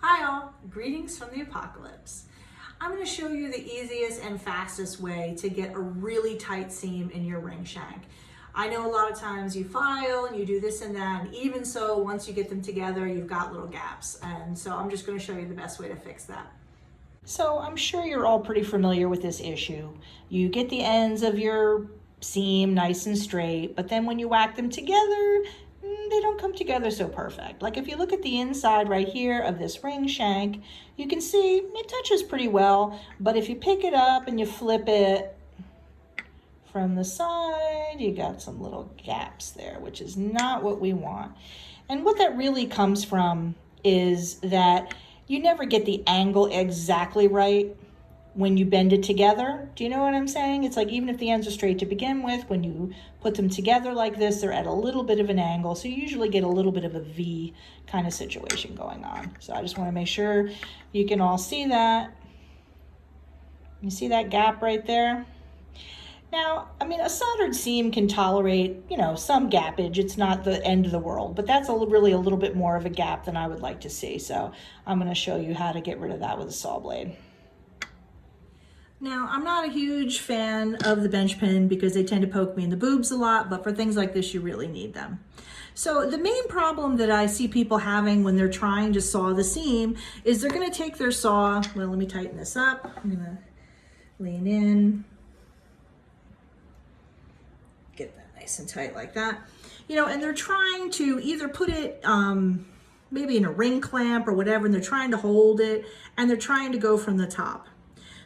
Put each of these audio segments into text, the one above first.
Hi all, greetings from the apocalypse. I'm going to show you the easiest and fastest way to get a really tight seam in your ring shank. I know a lot of times you file and you do this and that, and even so, once you get them together, you've got little gaps. And so I'm just going to show you the best way to fix that. So I'm sure you're all pretty familiar with this issue. You get the ends of your seam nice and straight, but then when you whack them together, they don't come together so perfect. Like if you look at the inside right here of this ring shank, you can see it touches pretty well, but if you pick it up and you flip it from the side, you got some little gaps there, which is not what we want. And what that really comes from is that you never get the angle exactly right when you bend it together. Do you know what I'm saying? It's like even if the ends are straight to begin with, when you put them together like this, they're at a little bit of an angle. So you usually get a little bit of a V kind of situation going on. So I just want to make sure you can all see that. You see that gap right there? Now, I mean, a soldered seam can tolerate, some gappage. It's not the end of the world, but that's really a little bit more of a gap than I would like to see. So I'm going to show you how to get rid of that with a saw blade. Now, I'm not a huge fan of the bench pin because they tend to poke me in the boobs a lot, but for things like this, you really need them. So the main problem that I see people having when they're trying to saw the seam is they're going to take their saw. Well, let me tighten this up. I'm going to lean in. Get that nice and tight like that. And they're trying to either put it maybe in a ring clamp or whatever, and they're trying to hold it, and they're trying to go from the top.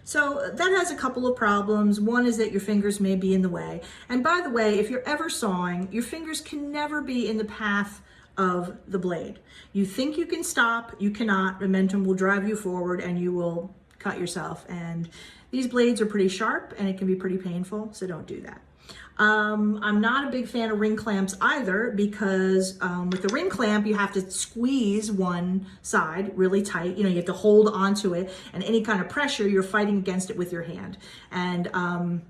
So that has a couple of problems. One is that your fingers may be in the way. And by the way, if you're ever sawing, your fingers can never be in the path of the blade. You think you can stop, you cannot. Momentum will drive you forward and you will cut yourself. And these blades are pretty sharp and it can be pretty painful, so don't do that. I'm not a big fan of ring clamps either because with the ring clamp, you have to squeeze one side really tight. You have to hold onto it, and any kind of pressure, you're fighting against it with your hand. And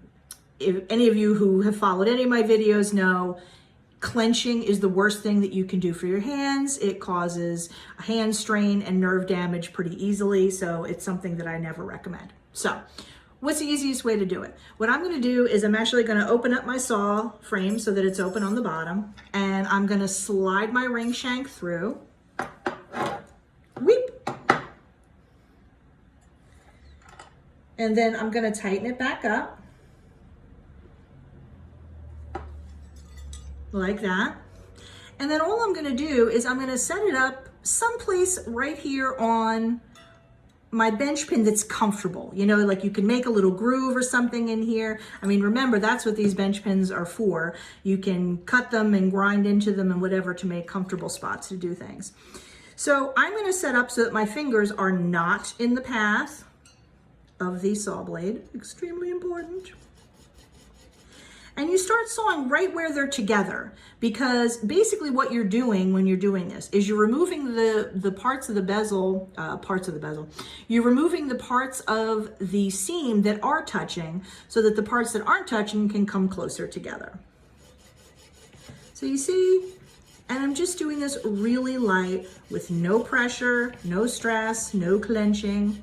if any of you who have followed any of my videos know, clenching is the worst thing that you can do for your hands. It causes hand strain and nerve damage pretty easily, so it's something that I never recommend. So what's the easiest way to do it? What I'm going to do is I'm actually going to open up my saw frame so that it's open on the bottom, and I'm going to slide my ring shank through. Weep. And then I'm going to tighten it back up like that. And then all I'm going to do is I'm going to set it up someplace right here on my bench pin that's comfortable. Like you can make a little groove or something in here. I mean, remember, that's what these bench pins are for. You can cut them and grind into them and whatever to make comfortable spots to do things. So I'm going to set up so that my fingers are not in the path of the saw blade. Extremely important. And you start sawing right where they're together, because basically what you're doing when you're doing this is you're removing the parts of the bezel, you're removing the parts of the seam that are touching so that the parts that aren't touching can come closer together. So you see, and I'm just doing this really light with no pressure, no stress, no clenching,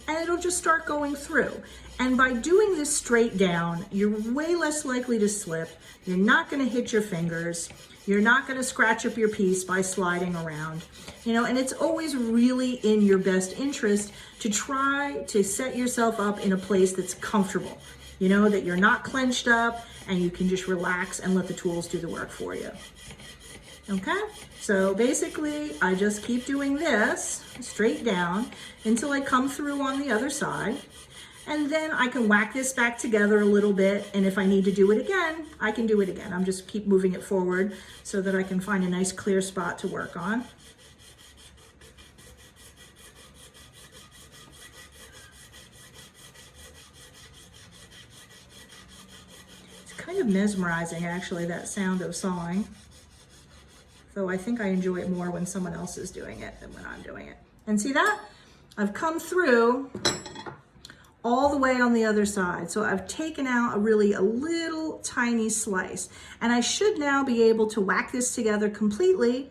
and it'll just start going through. And by doing this straight down, you're way less likely to slip. You're not going to hit your fingers. You're not going to scratch up your piece by sliding around. And it's always really in your best interest to try to set yourself up in a place that's comfortable. That you're not clenched up and you can just relax and let the tools do the work for you. Okay, so basically I just keep doing this straight down until I come through on the other side. And then I can whack this back together a little bit, and if I need to do it again, I can do it again. I'm just keep moving it forward so that I can find a nice clear spot to work on. It's kind of mesmerizing, actually, that sound of sawing. Though I think I enjoy it more when someone else is doing it than when I'm doing it. And see that? I've come through all the way on the other side. So I've taken out a little tiny slice, and I should now be able to whack this together completely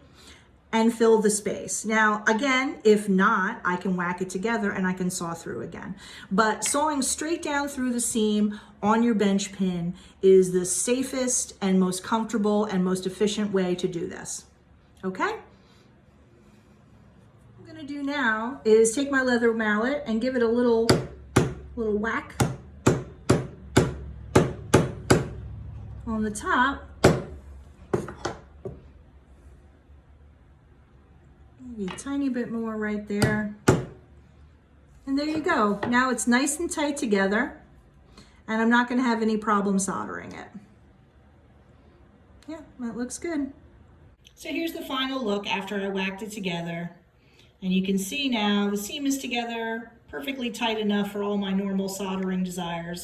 and fill the space. Now, again, if not, I can whack it together and I can saw through again. But sawing straight down through the seam on your bench pin is the safest and most comfortable and most efficient way to do this. Okay? What I'm gonna do now is take my leather mallet and give it a little whack on the top. Maybe a tiny bit more right there. And there you go. Now it's nice and tight together, and I'm not going to have any problem soldering it. Yeah, that looks good. So here's the final look after I whacked it together. And you can see now the seam is together perfectly tight enough for all my normal soldering desires.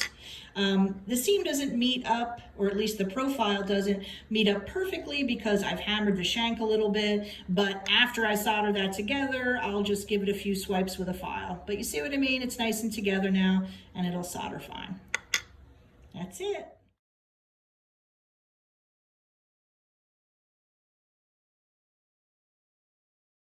The seam doesn't meet up, or at least the profile doesn't meet up perfectly because I've hammered the shank a little bit, but after I solder that together, I'll just give it a few swipes with a file. But you see what I mean? It's nice and together now, and it'll solder fine. That's it.